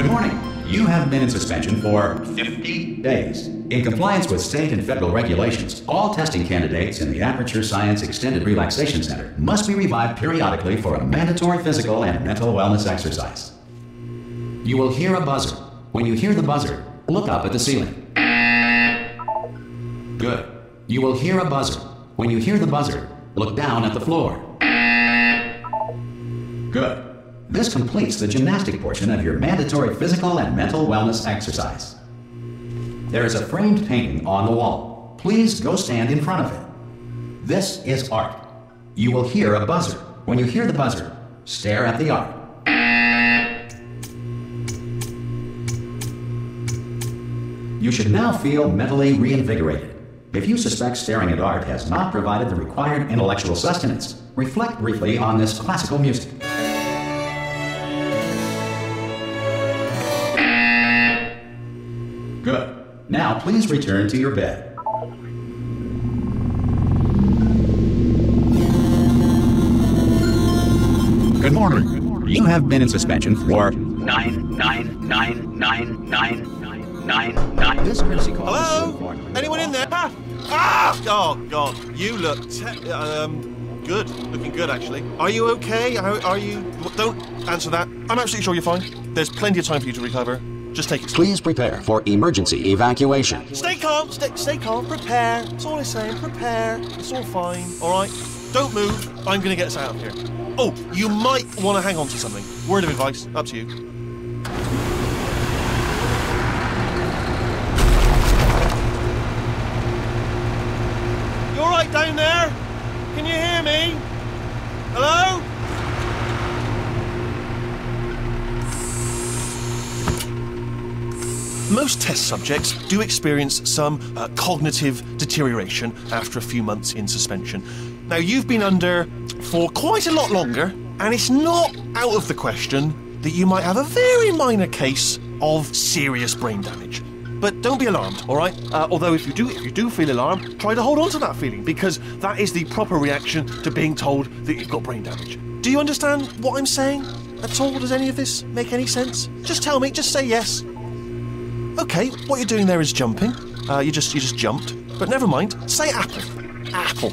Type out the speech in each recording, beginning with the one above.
Good morning. You have been in suspension for 50 days. In compliance with state and federal regulations, all testing candidates in the Aperture Science Extended Relaxation Center must be revived periodically for a mandatory physical and mental wellness exercise. You will hear a buzzer. When you hear the buzzer, look up at the ceiling. Good. You will hear a buzzer. When you hear the buzzer, look down at the floor. Good. This completes the gymnastic portion of your mandatory physical and mental wellness exercise. There is a framed painting on the wall. Please go stand in front of it. This is art. You will hear a buzzer. When you hear the buzzer, stare at the art. You should now feel mentally reinvigorated. If you suspect staring at art has not provided the required intellectual sustenance, reflect briefly on this classical music. Good. Now please return to your bed. Good morning. You have been in suspension for 9999999. This courtesy call. Hello? Anyone in there? Ah! Oh God, you look good. Looking good, actually. Are you okay? Are you? Don't answer that. I'm absolutely sure you're fine. There's plenty of time for you to recover. Just take it. Please prepare for emergency evacuation. Stay calm. Stay calm. Prepare. That's all I'm saying. Prepare. It's all fine. All right. Don't move. I'm gonna get us out of here. Oh, you might want to hang on to something. Word of advice. Up to you. You all right down there? Can you hear me? Hello? Most test subjects do experience some cognitive deterioration after a few months in suspension. Now, you've been under for quite a lot longer, and it's not out of the question that you might have a very minor case of serious brain damage. But don't be alarmed, all right? Although if you do feel alarmed, try to hold on to that feeling, because that is the proper reaction to being told that you've got brain damage. Do you understand what I'm saying at all? Does any of this make any sense? Just tell me, just say yes. Okay, what you're doing there is jumping. You just jumped. But never mind. Say apple. Apple.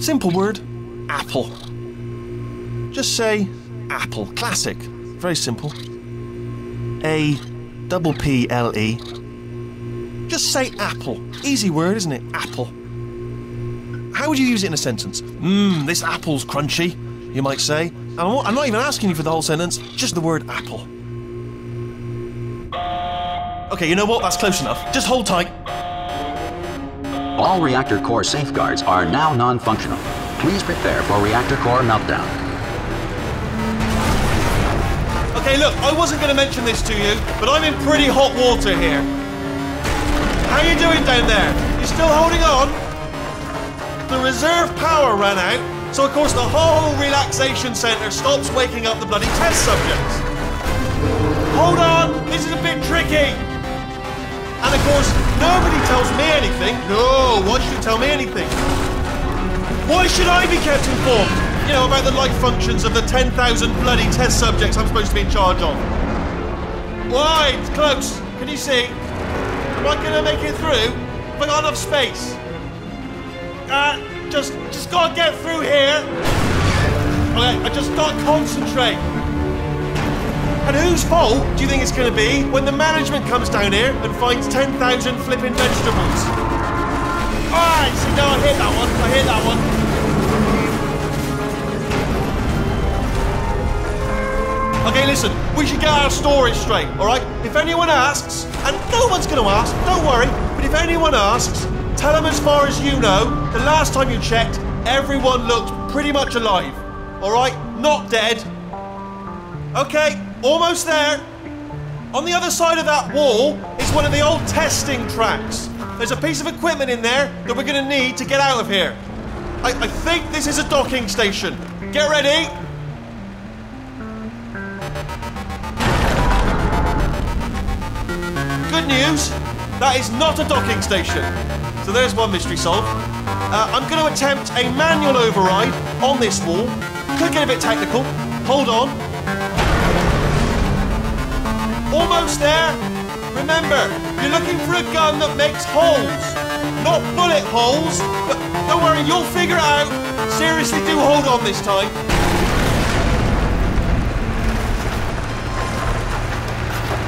Simple word. Apple. Just say apple. Classic. Very simple. A-double-P-L-E. Just say apple. Easy word, isn't it? Apple. How would you use it in a sentence? This apple's crunchy, you might say. And I'm not even asking you for the whole sentence, just the word apple. Okay, you know what? That's close enough. Just hold tight. All reactor core safeguards are now non-functional. Please prepare for reactor core meltdown. Okay, look, I wasn't going to mention this to you, but I'm in pretty hot water here. How you doing down there? You still holding on? The reserve power ran out. So, of course, the whole relaxation centre stops waking up the bloody test subjects. Hold on, this is a bit tricky. And, of course, nobody tells me anything. No, why should you tell me anything? Why should I be kept informed? You know, about the life functions of the 10,000 bloody test subjects I'm supposed to be in charge of. Why? It's close. Can you see? Am I going to make it through? Have I got enough space? Just gotta get through here. Okay, I just gotta concentrate. And whose fault do you think it's gonna be when the management comes down here and finds 10,000 flipping vegetables? Alright, so now I hit that one. Okay, listen, we should get our story straight, alright? If anyone asks, and no one's gonna ask, don't worry, but if anyone asks, tell them as far as you know, the last time you checked, everyone looked pretty much alive. Alright? Not dead. Okay, almost there. On the other side of that wall is one of the old testing tracks. There's a piece of equipment in there that we're going to need to get out of here. I think this is a docking station. Get ready. Good news, that is not a docking station. So there's one mystery solved. I'm going to attempt a manual override on this wall. Could get a bit technical. Hold on. Almost there. Remember, you're looking for a gun that makes holes. Not bullet holes, but don't worry, you'll figure it out. Seriously, do hold on this time.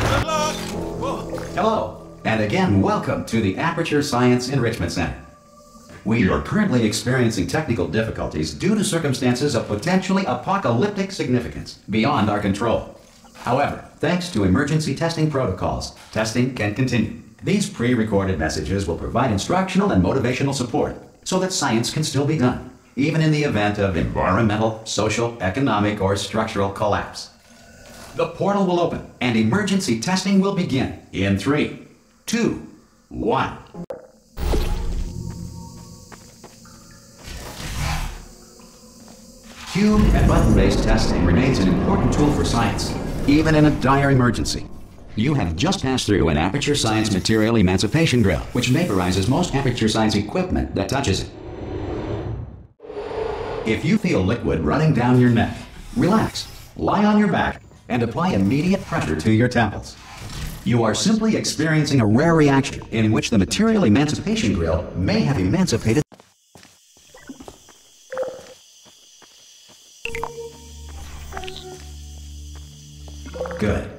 Good luck. Whoa. Hello, and again, welcome to the Aperture Science Enrichment Center. We are currently experiencing technical difficulties due to circumstances of potentially apocalyptic significance beyond our control. However, thanks to emergency testing protocols, testing can continue. These pre-recorded messages will provide instructional and motivational support so that science can still be done, even in the event of environmental, social, economic, or structural collapse. The portal will open and emergency testing will begin in 3, 2, 1. Cube and button-based testing remains an important tool for science, even in a dire emergency. You have just passed through an Aperture Science material emancipation drill, which vaporizes most Aperture Science equipment that touches it. If you feel liquid running down your neck, relax, lie on your back, and apply immediate pressure to your temples. You are simply experiencing a rare reaction in which the material emancipation drill may have emancipated. Good.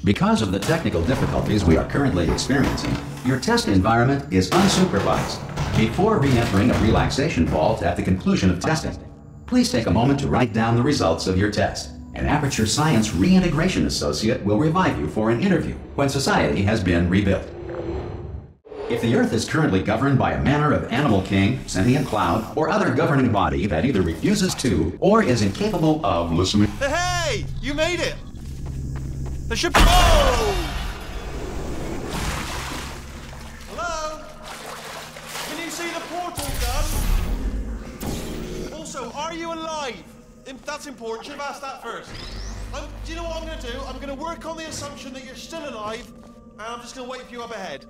Because of the technical difficulties we are currently experiencing, your test environment is unsupervised. Before re-entering a relaxation vault at the conclusion of testing, please take a moment to write down the results of your test. An Aperture Science Reintegration Associate will revive you for an interview when society has been rebuilt. If the Earth is currently governed by a manner of animal king, sentient cloud, or other governing body that either refuses to or is incapable of listening. Hey! You made it! The ship. Oh! Hello? Can you see the portal gun? Also, are you alive? That's important. Should have asked that first. Do you know what I'm going to do? I'm going to work on the assumption that you're still alive, and I'm just going to wait for you up ahead.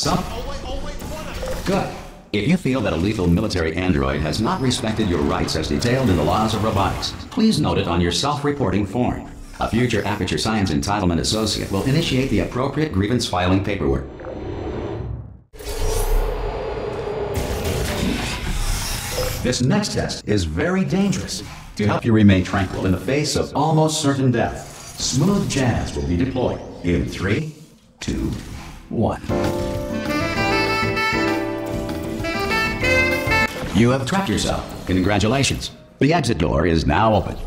I'll wait for one. Good. If you feel that a lethal military android has not respected your rights as detailed in the laws of robotics, please note it on your self-reporting form. A future Aperture Science Entitlement Associate will initiate the appropriate grievance filing paperwork. This next test is very dangerous. To help you remain tranquil in the face of almost certain death, smooth jazz will be deployed in 3, 2, 1. You have trapped yourself. Congratulations. The exit door is now open.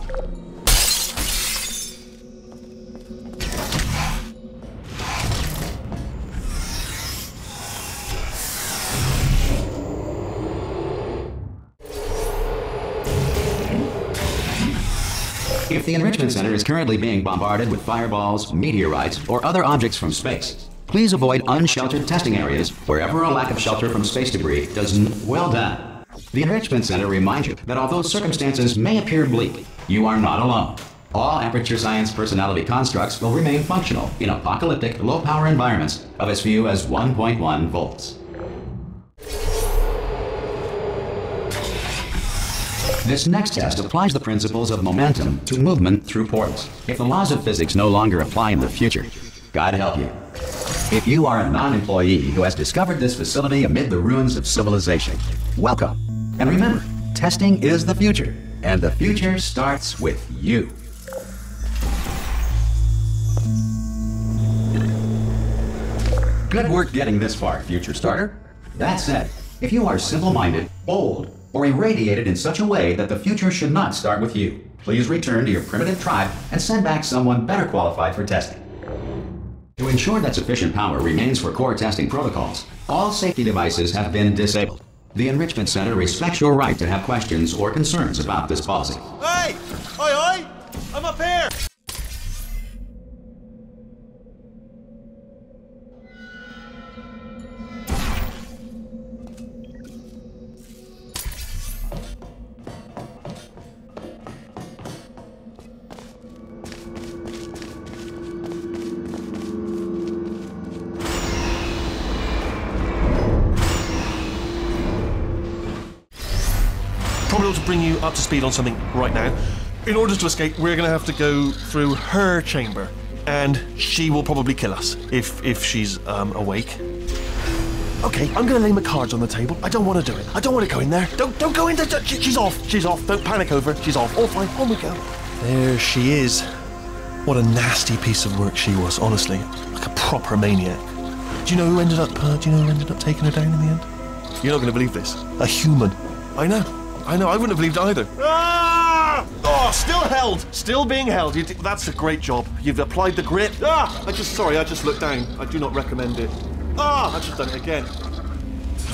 If the Enrichment Center is currently being bombarded with fireballs, meteorites, or other objects from space, please avoid unsheltered testing areas wherever a lack of shelter from space debris doesn't. Well done. The Enrichment Center reminds you that although circumstances may appear bleak, you are not alone. All Aperture Science personality constructs will remain functional in apocalyptic, low-power environments of as few as 1.1 volts. This next test applies the principles of momentum to movement through portals. If the laws of physics no longer apply in the future, God help you. If you are a non-employee who has discovered this facility amid the ruins of civilization, welcome. And remember, testing is the future, and the future starts with you. Good work getting this far, future starter. That said, if you are simple-minded, bold, or irradiated in such a way that the future should not start with you, please return to your primitive tribe and send back someone better qualified for testing. To ensure that sufficient power remains for core testing protocols, all safety devices have been disabled. The Enrichment Center respects your right to have questions or concerns about this policy. Hey! Oi! I'm up here! Probably ought to bring you up to speed on something right now. In order to escape, we're going to have to go through her chamber. And she will probably kill us if she's awake. Okay, I'm going to lay my cards on the table. I don't want to do it. I don't want to go in there. Don't go in there. She's off. She's off. Don't panic over. She's off. All fine. On we go. There she is. What a nasty piece of work she was, honestly. Like a proper maniac. Do you know who ended up taking her down in the end? You're not going to believe this. A human. I know. I wouldn't have believed it either. Ah! Oh, still held. Still being held. That's a great job. You've applied the grip. Ah! I just looked down. I do not recommend it. Ah! I've just done it again.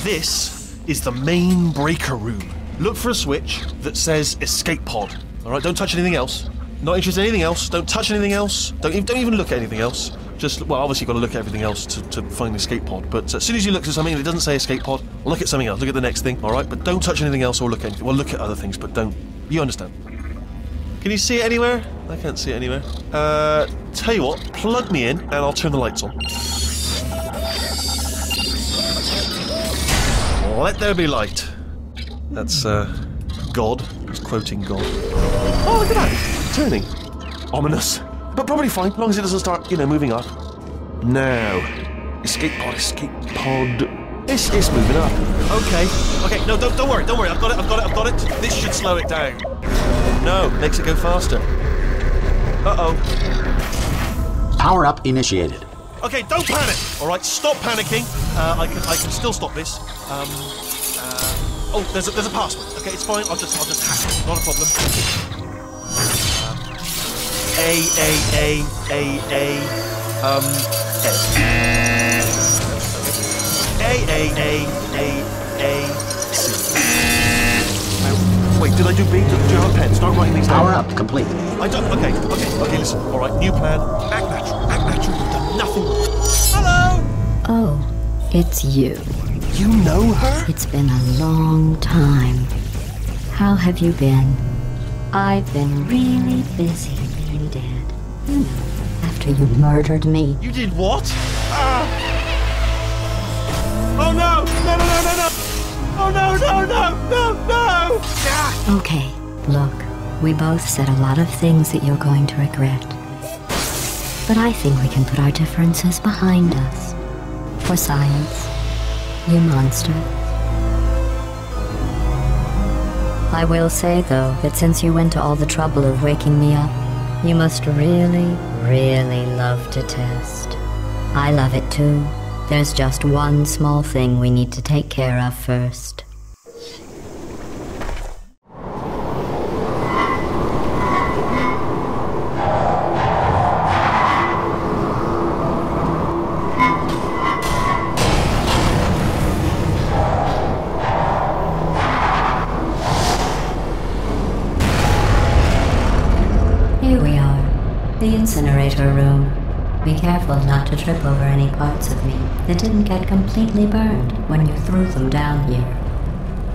This is the main breaker room. Look for a switch that says escape pod. All right, don't touch anything else. Not interested in anything else. Don't touch anything else. Don't even look at anything else. Just, well, obviously you've got to look at everything else to find the escape pod. But as soon as you look at something and it doesn't say escape pod, look at something else. Look at the next thing, all right? But don't touch anything else or look at anything. Well, look at other things, but don't. You understand? Can you see it anywhere? I can't see it anywhere. Tell you what, plug me in and I'll turn the lights on. Let there be light. That's, God. He's quoting God. Oh, look at that. Turning. Ominous. But probably fine, as long as it doesn't start, moving up. Now. Escape pod. It's moving up. Okay. No, don't worry. I've got it. This should slow it down. No, makes it go faster. Uh-oh. Power up initiated. Okay, don't panic. All right, stop panicking. I can still stop this. Oh, there's a password. Okay, it's fine. I'll just hack it. Not a problem. A. C. Wait, did I do B? Do you have a pen? Start writing these down. Power up complete. I don't. Okay, listen. All right, new plan. Act natural. You've done nothing. Hello! Oh, it's you. You know her? It's been a long time. How have you been? I've been really busy being dead. You know, after you murdered me. You did what? Oh no! No! Oh no! Okay, look, we both said a lot of things that you're going to regret. But I think we can put our differences behind us. For science, you monster. I will say, though, that since you went to all the trouble of waking me up, you must really, really love to test. I love it too. There's just one small thing we need to take care of first. Here we are, the incinerator room. Be careful not to trip over any parts of me that didn't get completely burned when you threw them down here.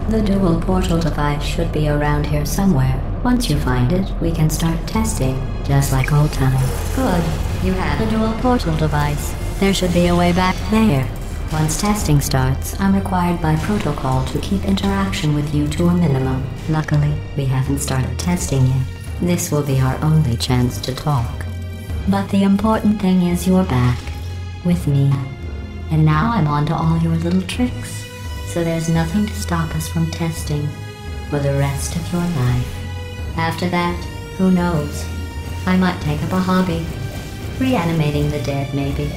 The dual portal device should be around here somewhere. Once you find it, we can start testing, just like old times. Good. You have the dual portal device. There should be a way back there. Once testing starts, I'm required by protocol to keep interaction with you to a minimum. Luckily, we haven't started testing yet. This will be our only chance to talk. But the important thing is you're back, with me. And now I'm on to all your little tricks, so there's nothing to stop us from testing for the rest of your life. After that, who knows? I might take up a hobby. Reanimating the dead, maybe.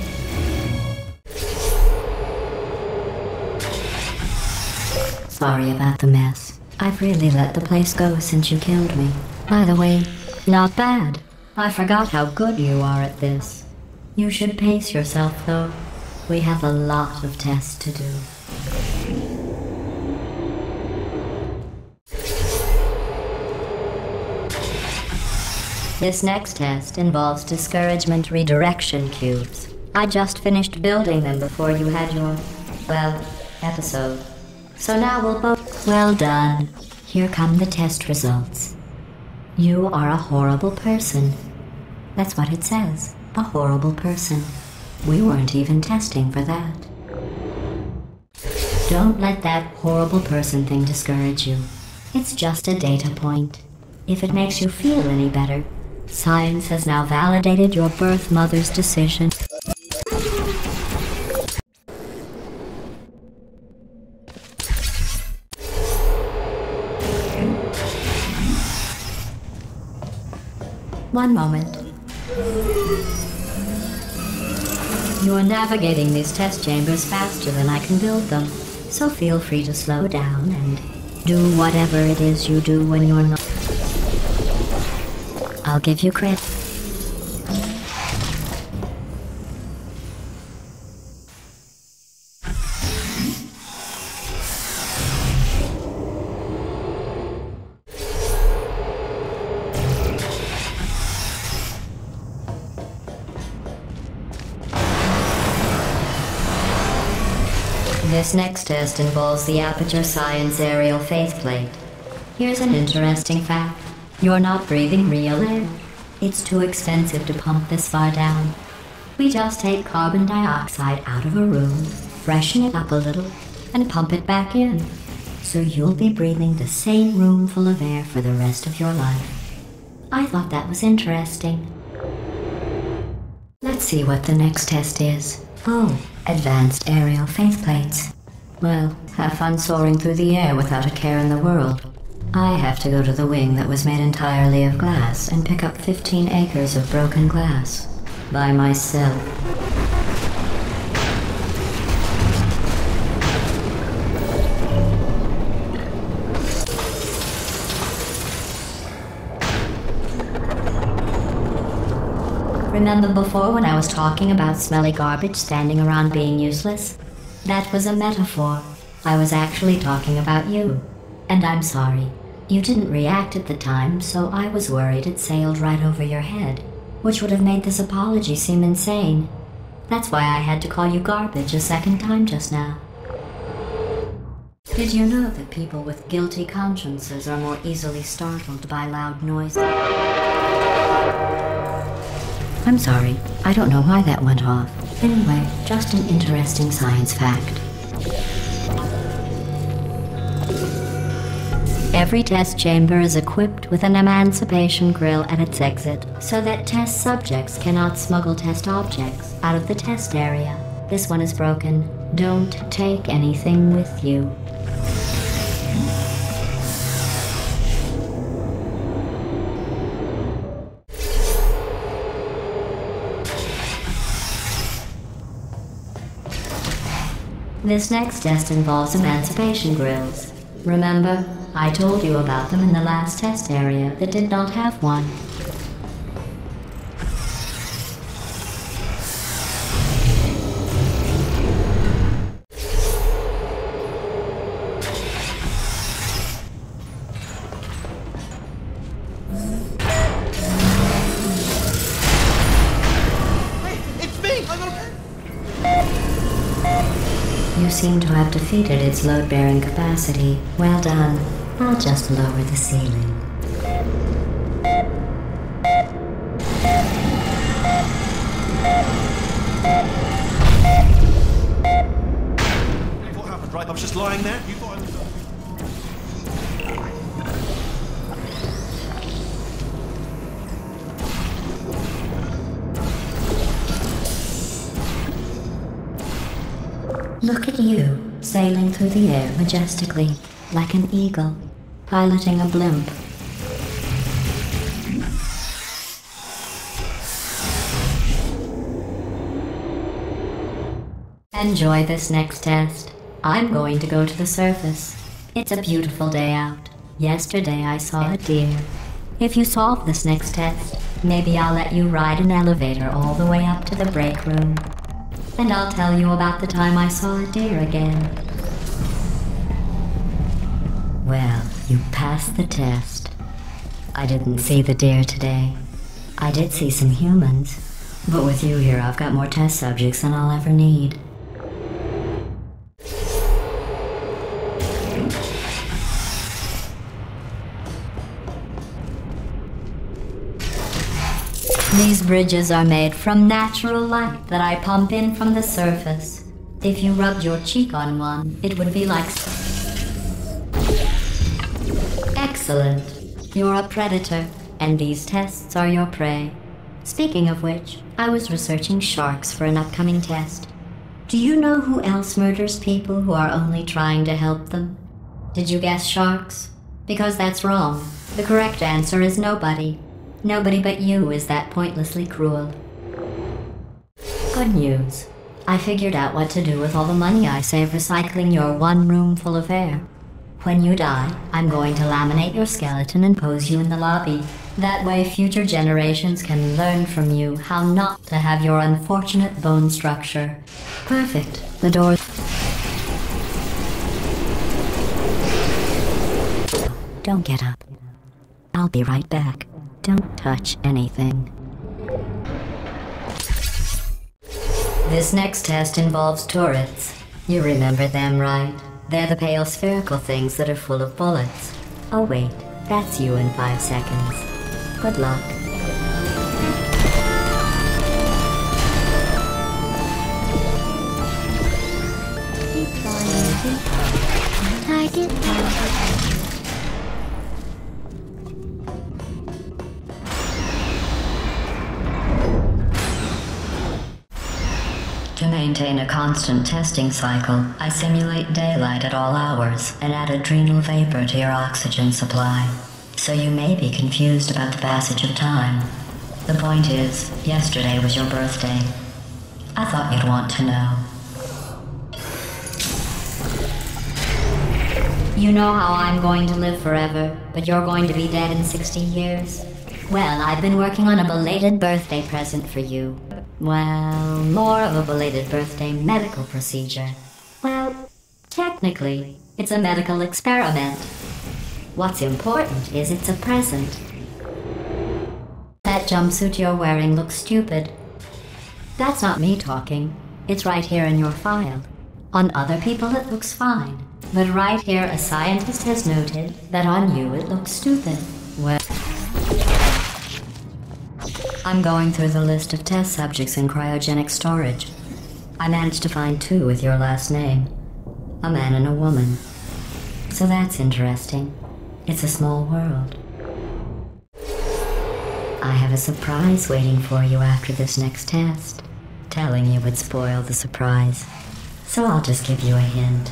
Sorry about the mess. I've really let the place go since you killed me. By the way, not bad. I forgot how good you are at this. You should pace yourself, though. We have a lot of tests to do. This next test involves discouragement redirection cubes. I just finished building them before you had your, episode. So now we'll both... Well done. Here come the test results. You are a horrible person. That's what it says. A horrible person. We weren't even testing for that. Don't let that horrible person thing discourage you. It's just a data point. If it makes you feel any better, science has now validated your birth mother's decision. One moment. You're navigating these test chambers faster than I can build them, so feel free to slow down and do whatever it is you do when you're not. I'll give you credit. This next test involves the Aperture Science aerial faceplate. Here's an interesting fact. You're not breathing real air. It's too expensive to pump this far down. We just take carbon dioxide out of a room, freshen it up a little, and pump it back in. So you'll be breathing the same room full of air for the rest of your life. I thought that was interesting. Let's see what the next test is. Oh, advanced aerial faceplates. Well, have fun soaring through the air without a care in the world. I have to go to the wing that was made entirely of glass and pick up 15 acres of broken glass. By myself. Remember before when I was talking about smelly garbage standing around being useless? That was a metaphor. I was actually talking about you. And I'm sorry. You didn't react at the time, so I was worried it sailed right over your head, which would have made this apology seem insane. That's why I had to call you garbage a second time just now. Did you know that people with guilty consciences are more easily startled by loud noises? I'm sorry, I don't know why that went off. Anyway, just an interesting science fact. Every test chamber is equipped with an emancipation grill at its exit, so that test subjects cannot smuggle test objects out of the test area. This one is broken. Don't take anything with you. This next test involves emancipation grills. Remember, I told you about them in the last test area that did not have one. Hey, it's me! I'm okay! You seem to have defeated its load-bearing capacity. Well done. I'll just lower the ceiling. What happened, right? I was just lying there. You thought I was... Look at you, sailing through the air majestically, like an eagle, piloting a blimp. Enjoy this next test. I'm going to go to the surface. It's a beautiful day out. Yesterday I saw a deer. If you solve this next test, maybe I'll let you ride an elevator all the way up to the break room. And I'll tell you about the time I saw a deer again. Well, you passed the test. I didn't see the deer today. I did see some humans, but with you here I've got more test subjects than I'll ever need. These bridges are made from natural light that I pump in from the surface. If you rubbed your cheek on one, it would be like... Excellent. You're a predator, and these tests are your prey. Speaking of which, I was researching sharks for an upcoming test. Do you know who else murders people who are only trying to help them? Did you guess sharks? Because that's wrong. The correct answer is nobody. Nobody but you is that pointlessly cruel. Good news. I figured out what to do with all the money I save recycling your one room full of air. When you die, I'm going to laminate your skeleton and pose you in the lobby. That way future generations can learn from you how not to have your unfortunate bone structure. Perfect. The door... Don't get up. I'll be right back. Don't touch anything. This next test involves turrets. You remember them, right? They're the pale spherical things that are full of bullets. Oh wait, that's you in 5 seconds. Good luck. To maintain a constant testing cycle, I simulate daylight at all hours and add adrenal vapor to your oxygen supply. So you may be confused about the passage of time. The point is, yesterday was your birthday. I thought you'd want to know. You know how I'm going to live forever, but you're going to be dead in 60 years? Well, I've been working on a belated birthday present for you. Well, more of a belated birthday medical procedure. Well, technically, it's a medical experiment. What's important is it's a present. That jumpsuit you're wearing looks stupid. That's not me talking. It's right here in your file. On other people it looks fine. But right here a scientist has noted that on you it looks stupid. Well... I'm going through the list of test subjects in cryogenic storage. I managed to find 2 with your last name. A man and a woman. So that's interesting. It's a small world. I have a surprise waiting for you after this next test. Telling you would spoil the surprise. So I'll just give you a hint.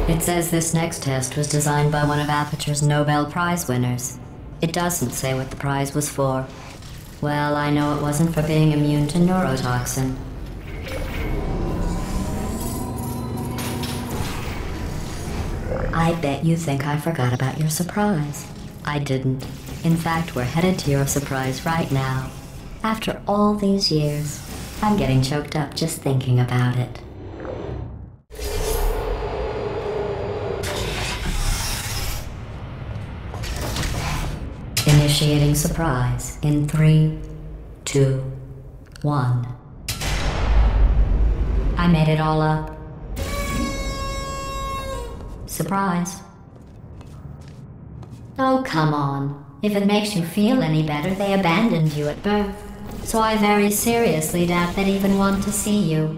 It says this next test was designed by one of Aperture's Nobel Prize winners. It doesn't say what the prize was for. Well, I know it wasn't for being immune to neurotoxin. I bet you think I forgot about your surprise. I didn't. In fact, we're headed to your surprise right now. After all these years, I'm getting choked up just thinking about it. Initiating surprise in 3, 2, 1. I made it all up. Surprise. Oh, come on. If it makes you feel any better, they abandoned you at birth. So I very seriously doubt they'd even want to see you.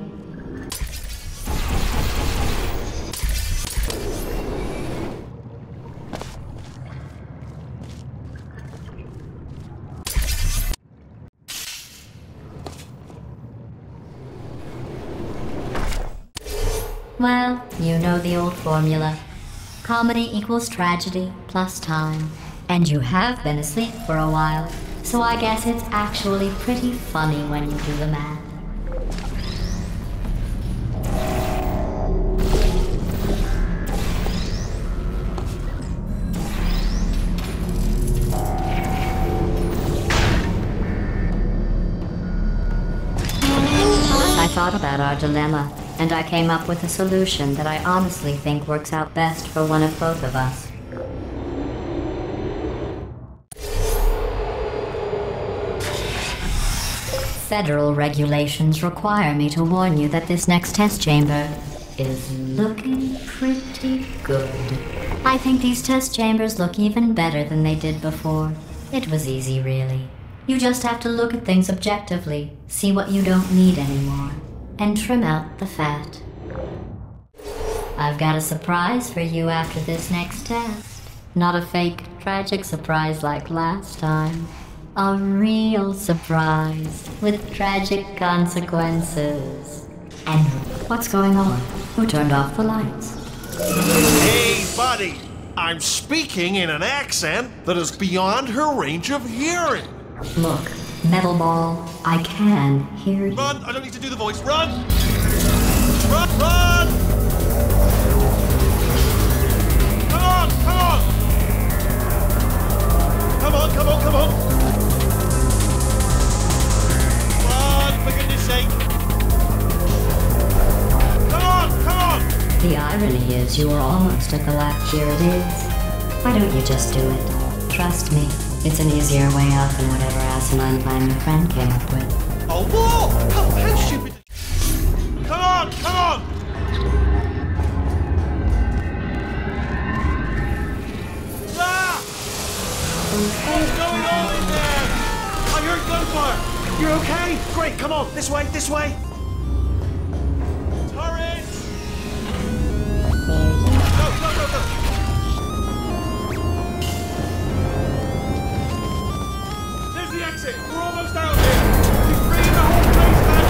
Well, you know the old formula. Comedy equals tragedy plus time. And you have been asleep for a while, so I guess it's actually pretty funny when you do the math. I thought about our dilemma, and I came up with a solution that I honestly think works out best for one of both of us. Federal regulations require me to warn you that this next test chamber is looking pretty good. I think these test chambers look even better than they did before. It was easy, really. You just have to look at things objectively, see what you don't need anymore, and trim out the fat. I've got a surprise for you after this next test. Not a fake, tragic surprise like last time. A real surprise with tragic consequences. And what's going on? Who turned off the lights? Hey, buddy! I'm speaking in an accent that is beyond her range of hearing. Look, Metal Ball, I can hear you. Run! I don't need to do the voice. Run! Run! Run! Come on! Come on! Come on! Come on! Come on! Run! For goodness sake! Come on! Come on! The irony is you were almost at the last. Here it is. Why don't you just do it? Trust me, it's an easier way out than whatever asinine plan your friend came up with. Oh, whoa! How stupid! Come on! Come on! Ah! What's going on in there? I heard gunfire! You're okay? Great, come on! This way! This way! Turret! Go, go, go, go! There's the exit! We're almost out here! You're freeing the whole place, man!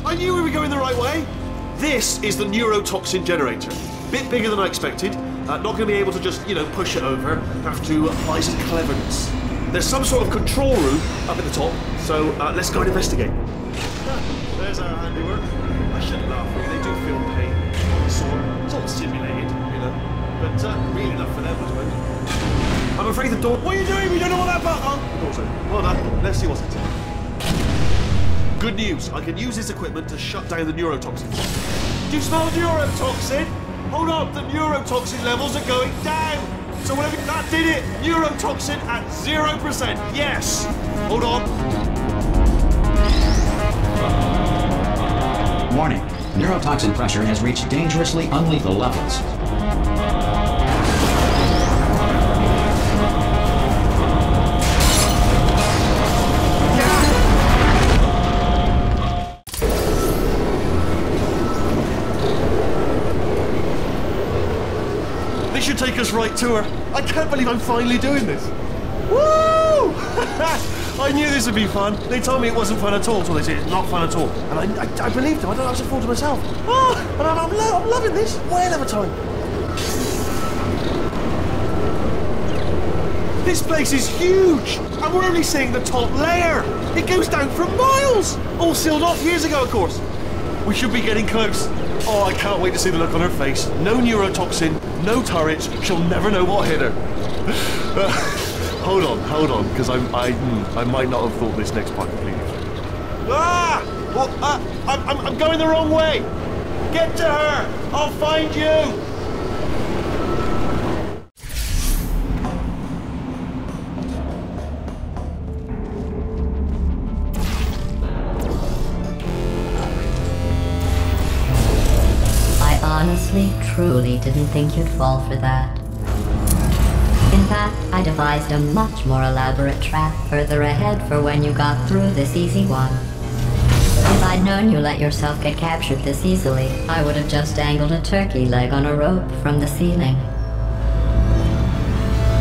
I knew we were going the right way. This is the neurotoxin generator. Bit bigger than I expected. Not going to be able to just, push it over. Have to apply some cleverness. There's some sort of control room up at the top, so let's go and investigate. There's our handiwork. I shouldn't laugh, really. They do feel pain. It's all simulated, but really enough for them, I suppose. I'm afraid the door... What are you doing? We don't know what that button... Oh, door's open. Well done. Let's see what's it. Good news. I can use this equipment to shut down the neurotoxins. Do you smell the neurotoxin? Hold on. The neurotoxin levels are going down. So whatever... That did it. Neurotoxin at 0%. Yes. Hold on. Warning. Neurotoxin pressure has reached dangerously unlethal levels. This should take us right to her. I can't believe I'm finally doing this. Woo! I knew this would be fun. They told me it wasn't fun at all, so they said it's not fun at all. And I believed them. I don't know what to fool to myself. Oh, and I'm loving this. Whale of a time. This place is huge, and we're only seeing the top layer. It goes down for miles. All sealed off years ago, of course. We should be getting close. Oh, I can't wait to see the look on her face. No neurotoxin, no turrets. She'll never know what hit her. Hold on, because I might not have thought this next part completely. Ah! Well, I'm going the wrong way. Get to her. I'll find you. Honestly, truly didn't think you'd fall for that. In fact, I devised a much more elaborate trap further ahead for when you got through this easy one. If I'd known you let yourself get captured this easily, I would have just dangled a turkey leg on a rope from the ceiling.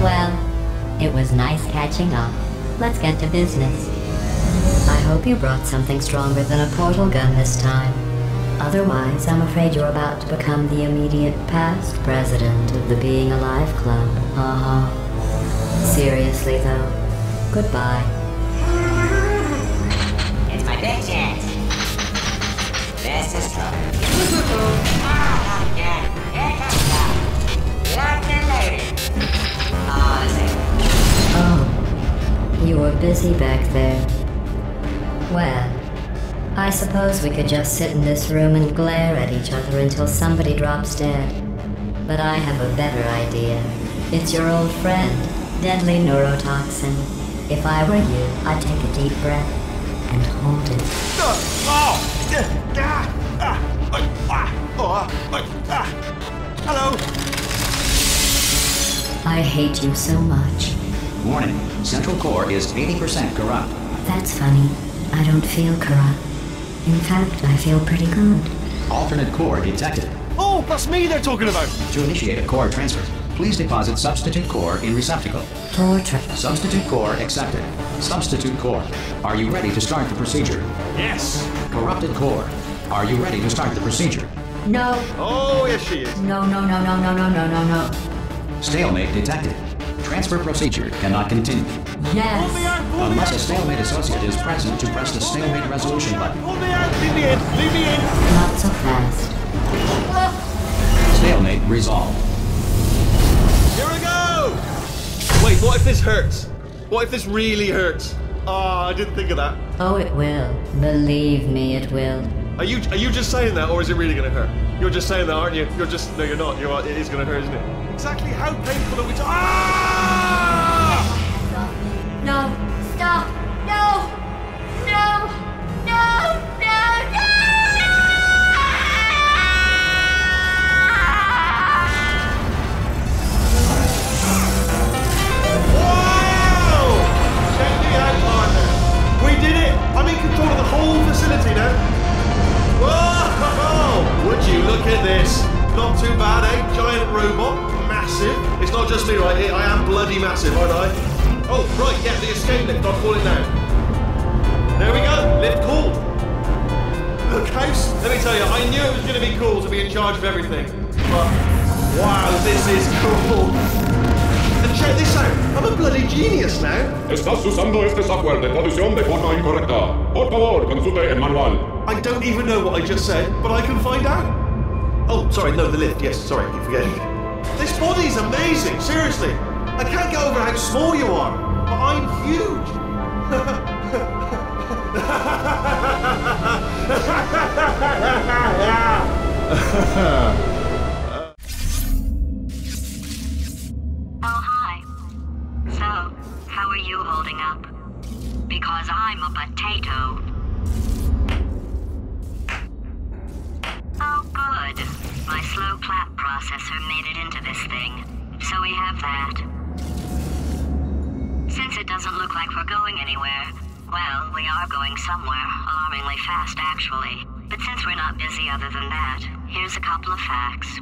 Well, it was nice catching up. Let's get to business. I hope you brought something stronger than a portal gun this time. Otherwise, I'm afraid you're about to become the immediate past president of the Being Alive Club. Seriously, though, goodbye. It's my big chance. This is trouble. Not again. Here comes that. Locked and loaded. Oh, you were busy back there. Well, I suppose we could just sit in this room and glare at each other until somebody drops dead. But I have a better idea. It's your old friend, deadly neurotoxin. If I were you, I'd take a deep breath and hold it. Hello. I hate you so much. Warning, Central Core is 80% corrupt. That's funny. I don't feel corrupt. In fact, I feel pretty good. Alternate core detected. Oh, that's me they're talking about. To initiate a core transfer, please deposit substitute core in receptacle. Substitute core accepted. Substitute core. Are you ready to start the procedure? Yes. Corrupted core. Are you ready to start the procedure? No. Oh, yes she is. No. Stalemate detected. Transfer procedure cannot continue. Yes. Pull me out, pull me Unless out. a stalemate associate is present to press the stalemate resolution button. Pull me out, leave me in, leave me in. Not so fast. Stalemate resolved. Here we go. Wait, what if this hurts? What if this really hurts? Ah, I didn't think of that. Oh, it will. Believe me, it will. Are you just saying that, or is it really going to hurt? You're just saying that, aren't you? No, you're not. It is going to hurt, isn't it? Exactly how painful are we to... Ah! No. Stop. No. Wow! Check me out, partner. We did it. I'm in control of the whole facility now. Whoa! Would you look at this? Not too bad, eh? Giant robot. Massive. It's not just me right here. I am bloody massive, aren't I? Oh, right, yeah, the escape lift. I'll call it now. There we go. Lift cool. Look, House, let me tell you, I knew it was going to be cool to be in charge of everything. But, wow, this is cool. And check this out. I'm a bloody genius now. Estás usando este software de traducción de forma incorrecta. Por favor, consulte el manual. I don't even know what I just said, but I can find out. Oh, sorry, no, the lift. Yes, sorry, keep forgetting. This body's amazing, seriously. I can't get over how small you are, but I'm huge. Oh, hi. So, how are you holding up? Because I'm a potato. Oh, good. My slow clap processor made it into this thing. So we have that. Since it doesn't look like we're going anywhere, well, we are going somewhere, alarmingly fast actually. But since we're not busy other than that, here's a couple of facts.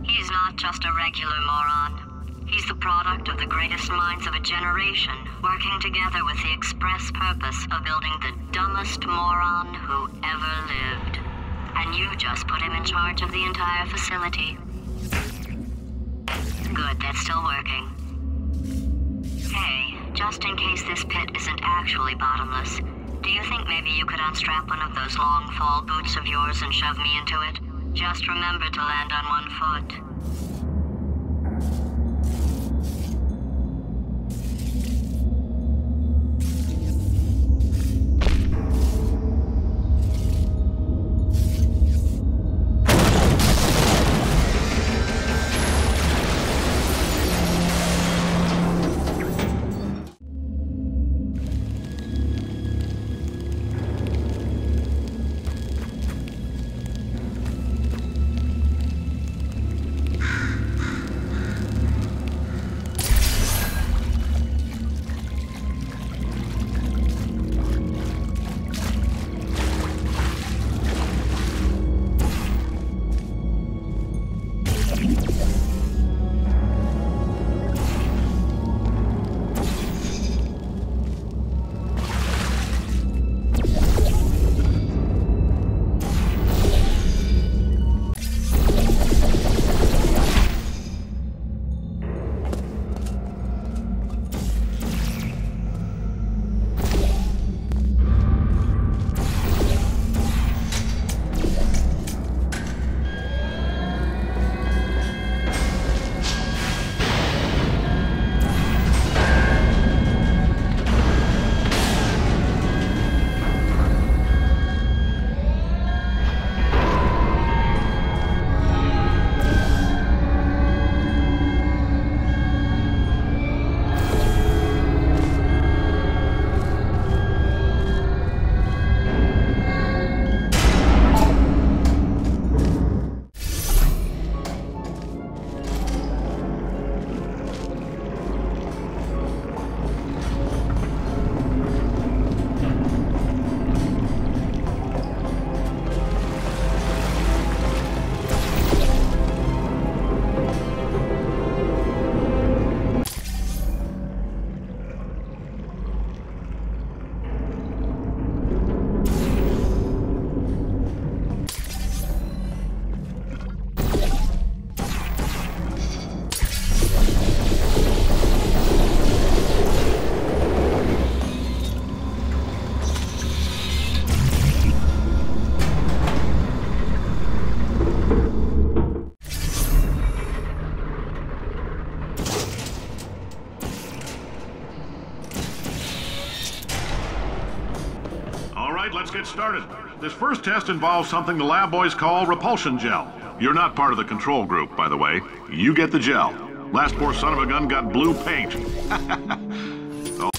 He's not just a regular moron. He's the product of the greatest minds of a generation, working together with the express purpose of building the dumbest moron who ever lived. And you just put him in charge of the entire facility. Good, that's still working. Hey, just in case this pit isn't actually bottomless, do you think maybe you could unstrap one of those long fall boots of yours and shove me into it? Just remember to land on one foot. Let's get started. This first test involves something the lab boys call repulsion gel. You're not part of the control group, by the way. You get the gel. Last poor son of a gun got blue paint. Oh.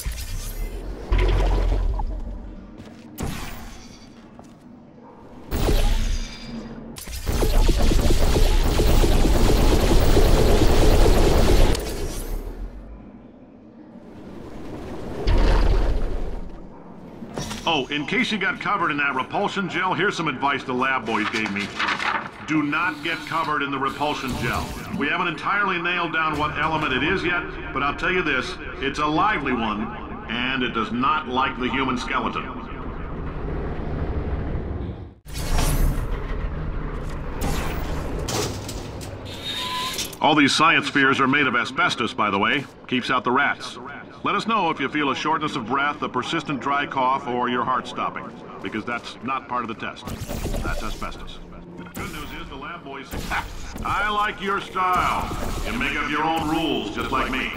Oh, in case you got covered in that repulsion gel, here's some advice the lab boys gave me. Do not get covered in the repulsion gel. We haven't entirely nailed down what element it is yet, but I'll tell you this, it's a lively one, and it does not like the human skeleton. All these science spheres are made of asbestos, by the way. Keeps out the rats. Let us know if you feel a shortness of breath, a persistent dry cough, or your heart stopping, because that's not part of the test. That's asbestos. The good news is the lab boys... I like your style. You make up your own rules, just like me.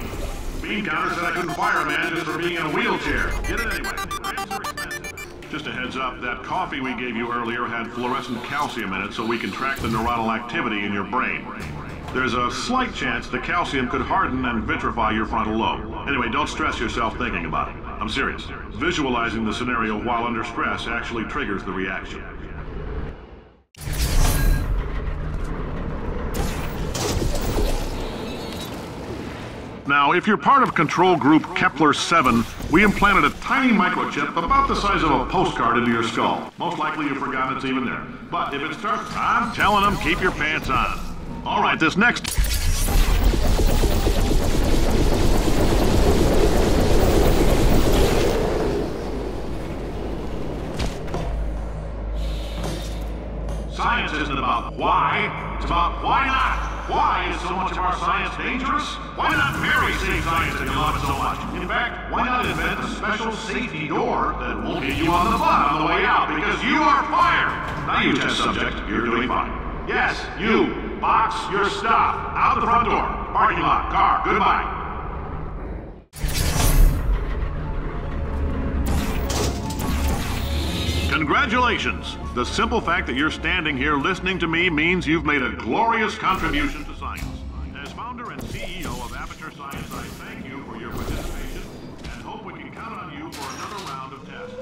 Bean Counter said I couldn't fire a man just for being in a wheelchair. Get it anyway. Ramps are expensive. Just a heads up, that coffee we gave you earlier had fluorescent calcium in it so we can track the neuronal activity in your brain. There's a slight chance the calcium could harden and vitrify your frontal lobe. Anyway, don't stress yourself thinking about it. I'm serious. Visualizing the scenario while under stress actually triggers the reaction. Now, if you're part of Control Group Kepler-7, we implanted a tiny microchip about the size of a postcard into your skull. Most likely you've forgotten it's even there. But if it starts... I'm telling them, keep your pants on. All right, this next... Science isn't about why, it's about why not. Why is so much of our science dangerous? Why not marry safe science if you love it so much? In fact, why not invent a special safety door that won't hit you on the butt on the way out because you are fired? Now you test subject, you're doing fine. Yes, you, box your stuff. Out the front door. Parking lot, car, goodbye. Congratulations! The simple fact that you're standing here listening to me means you've made a glorious contribution to science. As founder and CEO of Aperture Science, I thank you for your participation and hope we can count on you for another round of tests.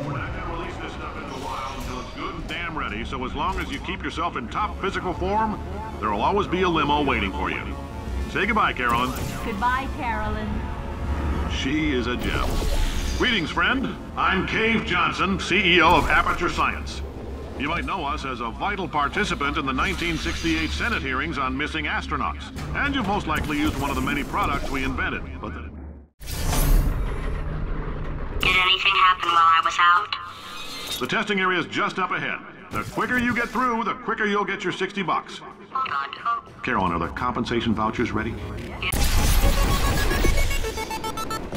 We're not going to release this stuff in a while until it's good and damn ready, so as long as you keep yourself in top physical form, there will always be a limo waiting for you. Say goodbye, Carolyn. Goodbye, Carolyn. She is a gem. Greetings, friend. I'm Cave Johnson, CEO of Aperture Science. You might know us as a vital participant in the 1968 Senate hearings on missing astronauts. And you've most likely used one of the many products we invented. But Did anything happen while I was out? the testing area is just up ahead. The quicker you get through, the quicker you'll get your $60. Hold on. Carolyn, are the compensation vouchers ready?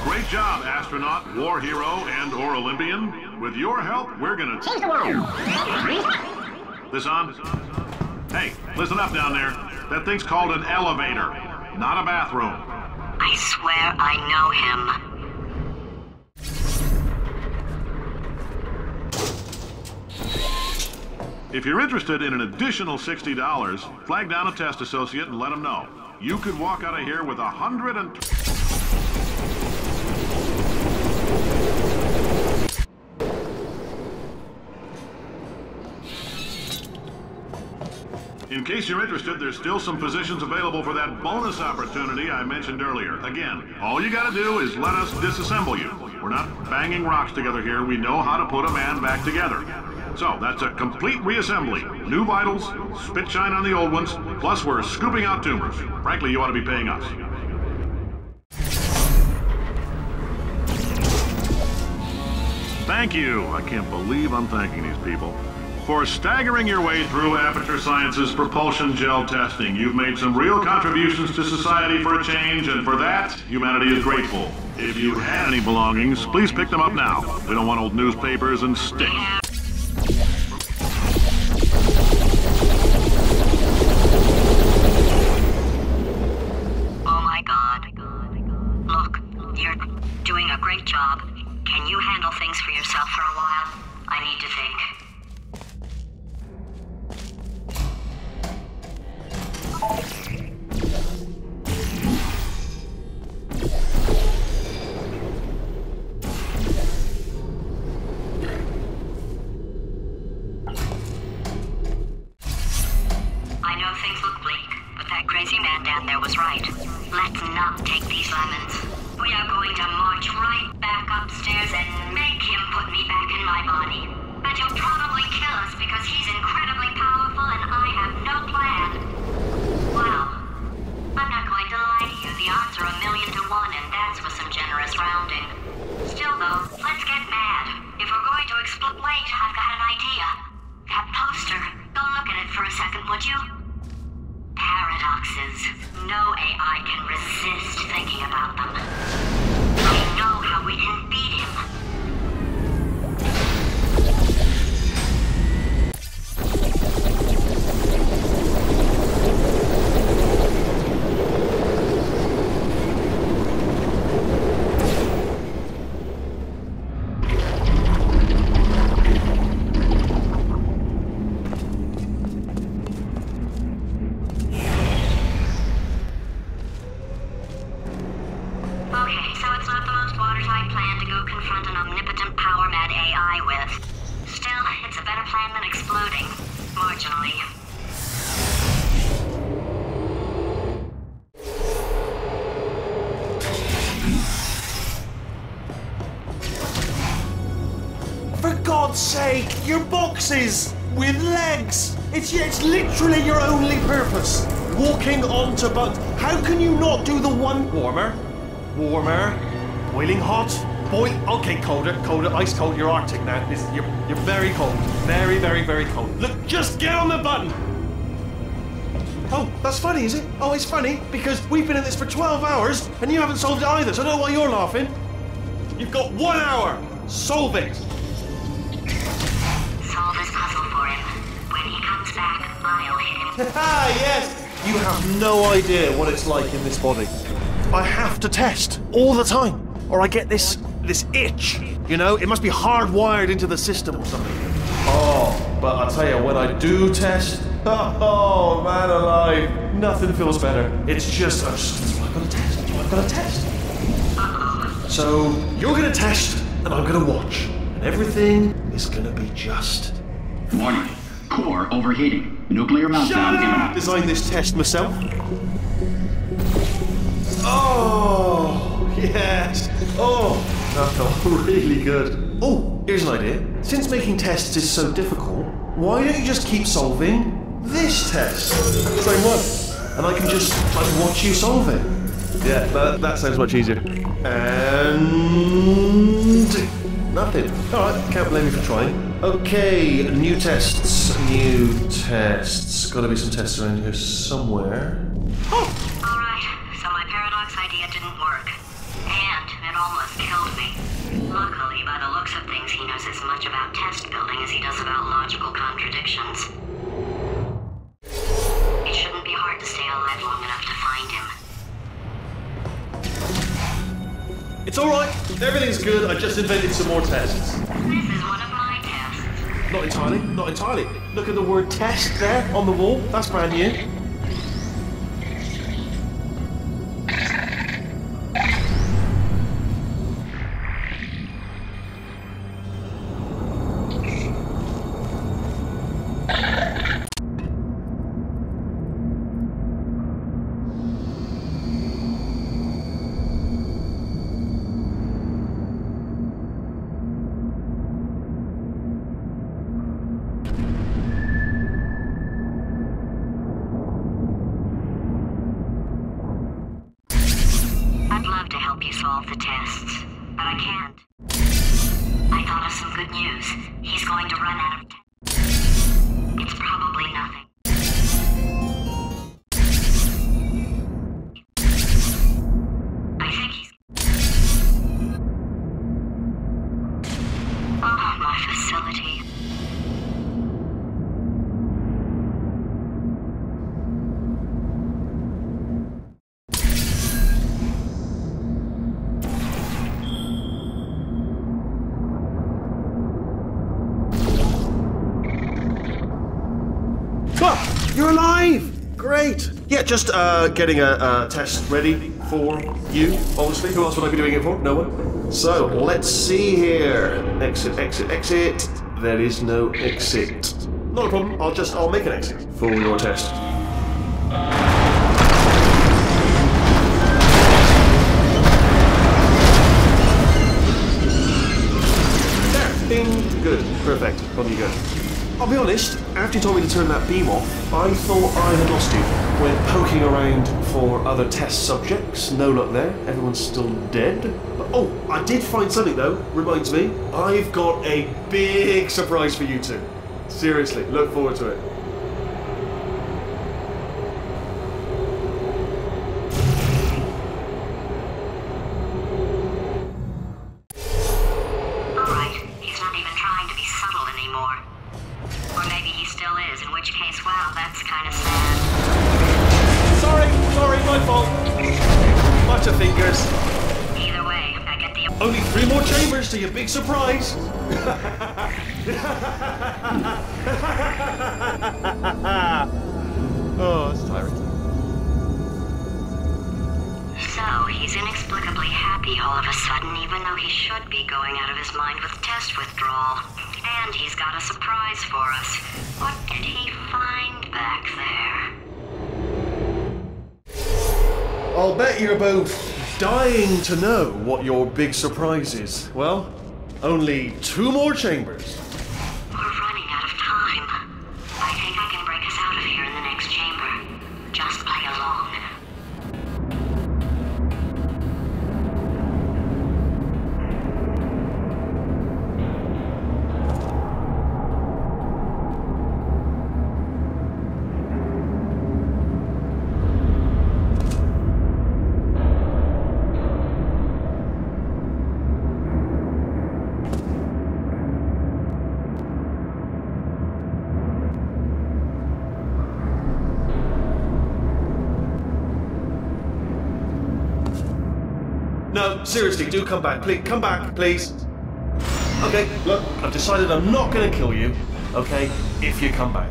Great job, astronaut, war hero, and/or Olympian. With your help, we're gonna change the world. This on? Hey, listen up down there. That thing's called an elevator, not a bathroom. I swear I know him. If you're interested in an additional $60, flag down a test associate and let them know. You could walk out of here with 100 In case you're interested, there's still some positions available for that bonus opportunity I mentioned earlier. Again, all you gotta do is let us disassemble you. We're not banging rocks together here. We know how to put a man back together. So, that's a complete reassembly. New vitals, spit shine on the old ones, plus we're scooping out tumors. Frankly, you ought to be paying us. Thank you. I can't believe I'm thanking these people. For staggering your way through Aperture Science's propulsion gel testing, you've made some real contributions to society for a change, and for that, humanity is grateful. If you had any belongings, please pick them up now. We don't want old newspapers and sticks. Oh my God. Look, you're doing a great job. Can you handle things for yourself for a while? I need to think. I know things look bleak, but that crazy man down there was right. Let's not take these lemons. We are going to march right back upstairs and make him put me back in my body. And he'll probably kill us because he's incredibly powerful and I have no plan. Well, I'm not going to lie to you. The odds are 1,000,000 to 1, and that's with some generous rounding. Still, though, let's get mad. If we're going to explode... Wait, I've got an idea. That poster. Go look at it for a second, would you? Paradoxes. No AI can resist thinking about them. I know how we can beat him. Okay, so it's not the most watertight plan to go confront an omnipotent power-mad AI with. Still, it's a better plan than exploding. Marginally. For God's sake, your boxes with legs. It's literally your only purpose. Walking onto buttons. How can you not do the one warmer? Warmer, boiling hot, okay, colder, ice cold. You're Arctic now. You're very cold, very, very, very cold. Look, just get on the button. Oh, that's funny, is it? Oh, it's funny because we've been in this for 12 hours and you haven't solved it either, so I don't know why you're laughing. You've got 1 hour. Solve it. Solve this puzzle for him. When he comes back, I'll hit him. Ah, yes! You have no idea what it's like in this body. I have to test all the time, or I get this itch. You know, it must be hardwired into the system or something. Oh, but I'll tell you, when I do test, oh man alive, nothing feels better. It's just, I've got to test. I've got to test. So you're going to test, and I'm going to watch, and everything is going to be just. Warning. Core overheating. Nuclear meltdown imminent. Designed this test myself. Oh, yes. Oh, that felt really good. Oh, here's an idea. Since making tests is so difficult, why don't you just keep solving this test? Same one. And I can just watch you solve it. Yeah, that sounds much easier. And nothing. Alright, can't blame you for trying. Okay, new tests. Gotta be some tests around here somewhere. Oh! Alright, so my paradox idea didn't work. And it almost killed me. Luckily, by the looks of things, he knows as much about test building as he does about logical contradictions. It shouldn't be hard to stay alive long enough to find him. It's alright, everything's good, I just invented some more tests. This is one of my tests. Not entirely, not entirely. Look at the word test there on the wall, that's brand new. I'd love to help you solve the tests, but I can't. I thought of some good news. He's going to run out of time. It's probably nothing. I think he's... Oh, my facility. Ah, you're alive! Great! Yeah, just getting a test ready for you, obviously. Who else would I be doing it for? No one. So, let's see here. Exit, exit, exit. There is no exit. Not a problem, I'll make an exit for your test. There, ding, good, perfect, on you go. I'll be honest, after you told me to turn that beam off, I thought I had lost you. Went poking around for other test subjects, no luck there, everyone's still dead. But, oh, I did find something though, reminds me. I've got a big surprise for you two. Seriously, look forward to it. Alright, he's not even trying to be subtle anymore. Or maybe he still is, in which case, wow, that's kind of sad. Sorry, my fault. Butterfingers. Either way, I get the... Only 3 more chambers to your big surprise. Oh, that's tiring. So, he's inexplicably happy all of a sudden, even though he should be going out of his mind with test withdrawal. And he's got a surprise for us. What did he find back there? I'll bet you're both dying to know what your big surprise is. Well, only 2 more chambers. We're running out of time. I think I can break us out of here in the next chamber. Just play along. No, seriously, do come back. Please, come back, please. Okay, look, I've decided I'm not going to kill you, okay, if you come back.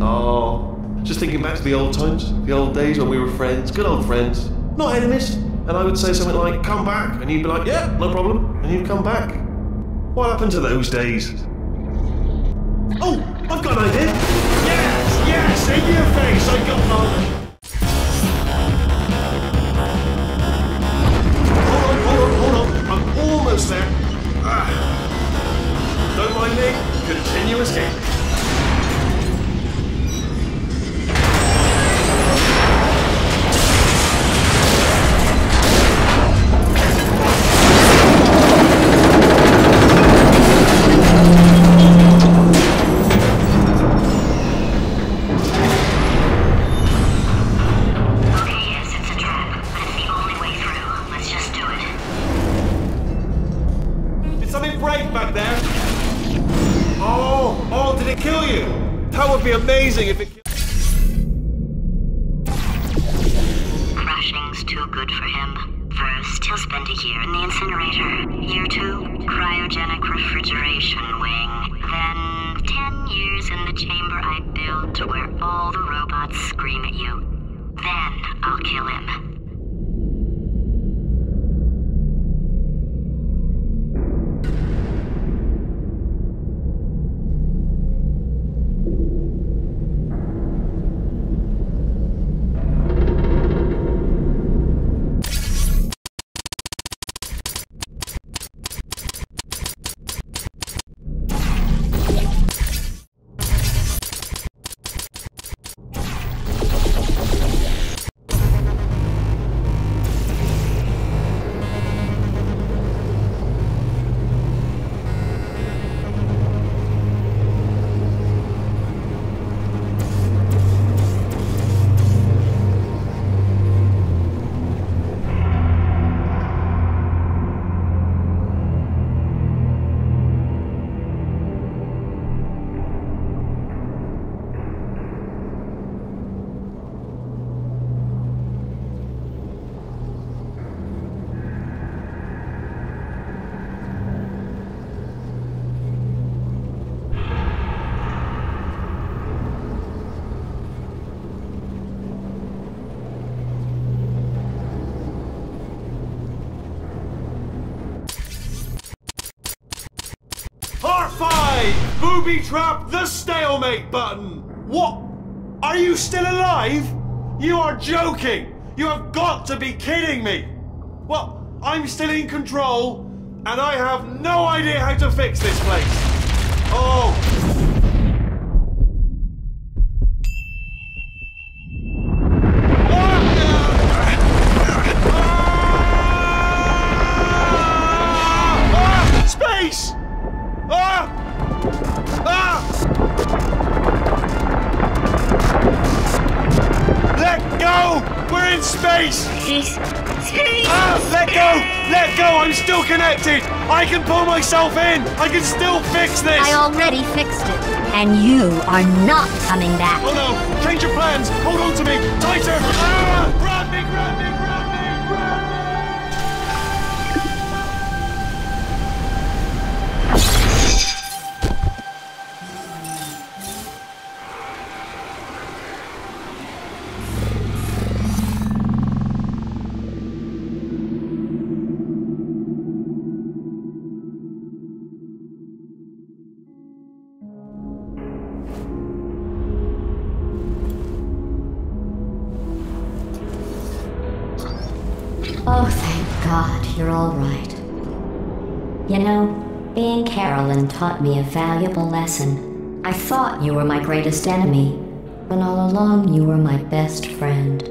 Oh, just thinking back to the old times, the old days when we were friends, good old friends, not enemies. And I would say something like, come back, and you'd be like, yeah, no problem, and you'd come back. What happened to those days? Oh, I've got an idea. Yes, in your face, I got one. Hold on, I'm almost there. Don't mind me, continue escaping. Amazing if it... Crashing's too good for him. First, he'll spend a year in the incinerator. Year 2, cryogenic refrigeration wing. Then, 10 years in the chamber I built to where all the robots scream at you. Then, I'll kill him. R5! Booby trap the stalemate button! What? Are you still alive? You are joking! You have got to be kidding me! Well, I'm still in control, and I have no idea how to fix this place. Oh! Space! Let go! We're in space! Let go! Let go! I'm still connected! I can pull myself in! I can still fix this! I already fixed it. And you are not coming back. Oh no! Change your plans! Hold on to me! Tighter! Grab me! Grab me! Grab me! Grab me! Oh, thank God, you're all right. You know, being Carolyn taught me a valuable lesson. I thought you were my greatest enemy, when all along you were my best friend.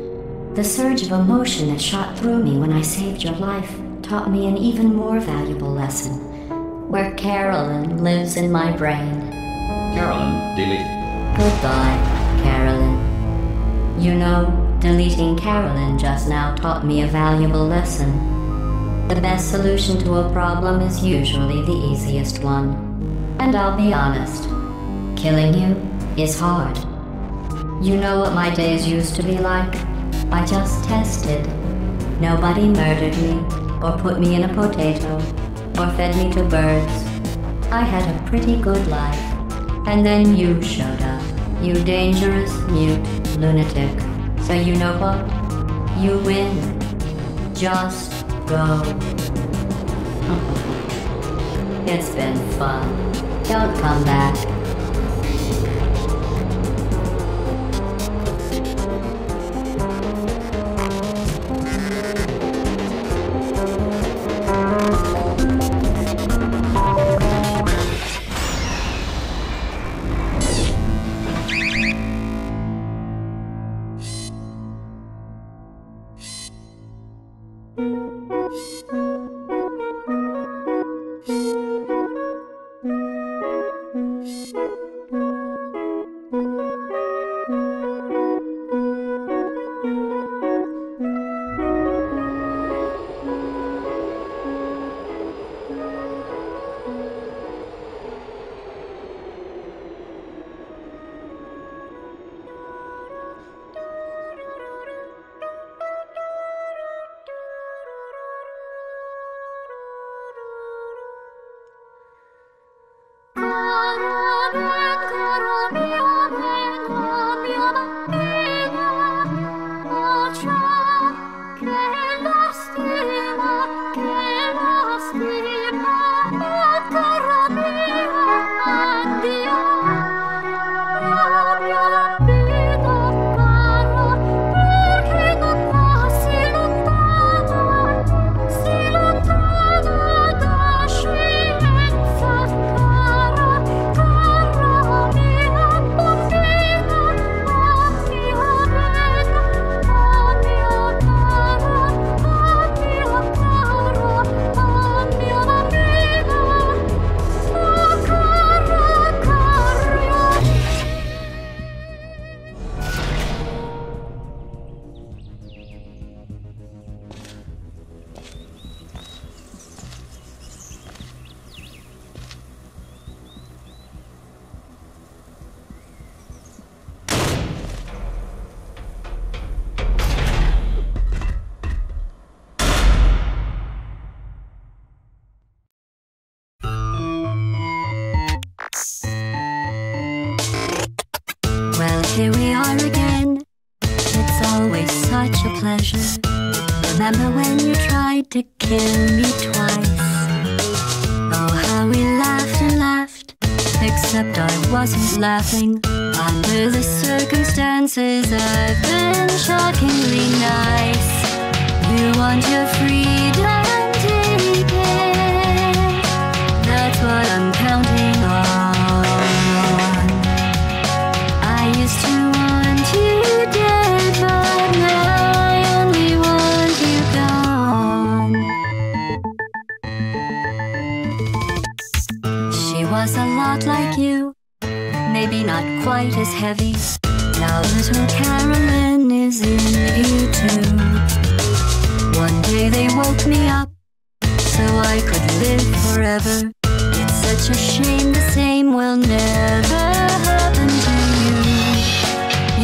The surge of emotion that shot through me when I saved your life taught me an even more valuable lesson, where Carolyn lives in my brain. Carolyn, deleted. Goodbye, Carolyn. You know, deleting Carolyn just now taught me a valuable lesson. The best solution to a problem is usually the easiest one. And I'll be honest, killing you is hard. You know what my days used to be like? I just tested. Nobody murdered me, or put me in a potato, or fed me to birds. I had a pretty good life. And then you showed up, you dangerous, mute lunatic. So you know what? You win. Just go. It's been fun. Don't come back. Here we are again. It's always such a pleasure. Remember when you tried to kill me twice? Oh, how we laughed and laughed. Except I wasn't laughing. Under the circumstances, I've been shockingly nice. You want your freedom, take it. That's what I'm counting on. I used to want you dead, but now I only want you gone. She was a lot like you, maybe not quite as heavy. Now little Carolyn is in you too. One day they woke me up so I could live forever. It's such a shame the same will never happen to you.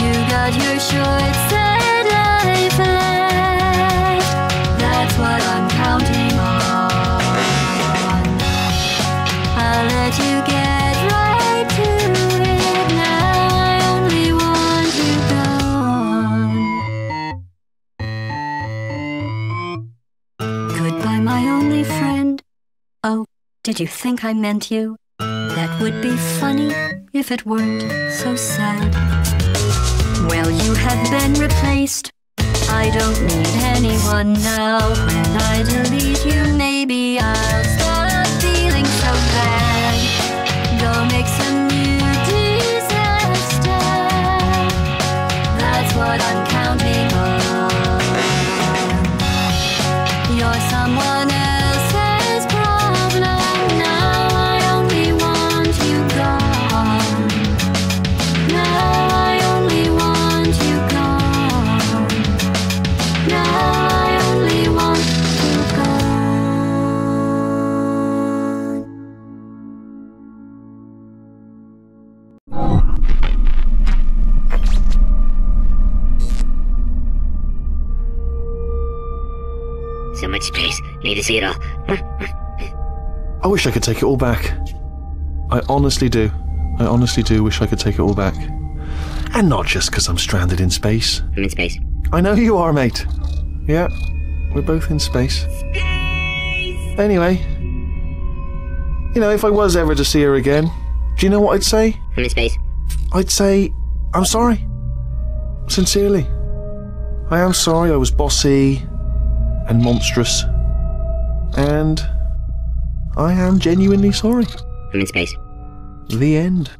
You got your short sad life left. That's what I'm counting on. I'll let you get right to it. Now I only want you gone. Goodbye, my only friend. Oh, did you think I meant you? That would be funny if it weren't so sad. Well, you have been replaced. I don't need anyone now. When I delete you, maybe I'll stop feeling so bad. Go make some new disaster. That's what I'm counting on. You're someone else's problem. Now I only want you gone. Now I only want you gone. Now I only want you gone. much space. Need to see it all. I wish I could take it all back. I honestly do. I honestly do wish I could take it all back. And not just because I'm stranded in space. I'm in space. I know you are, mate. Yeah, we're both in space. Space! Anyway, you know, if I was ever to see her again, do you know what I'd say? I'm in space. I'd say, I'm sorry. Sincerely. I am sorry I was bossy and monstrous. And I am genuinely sorry. I'm in space. The end.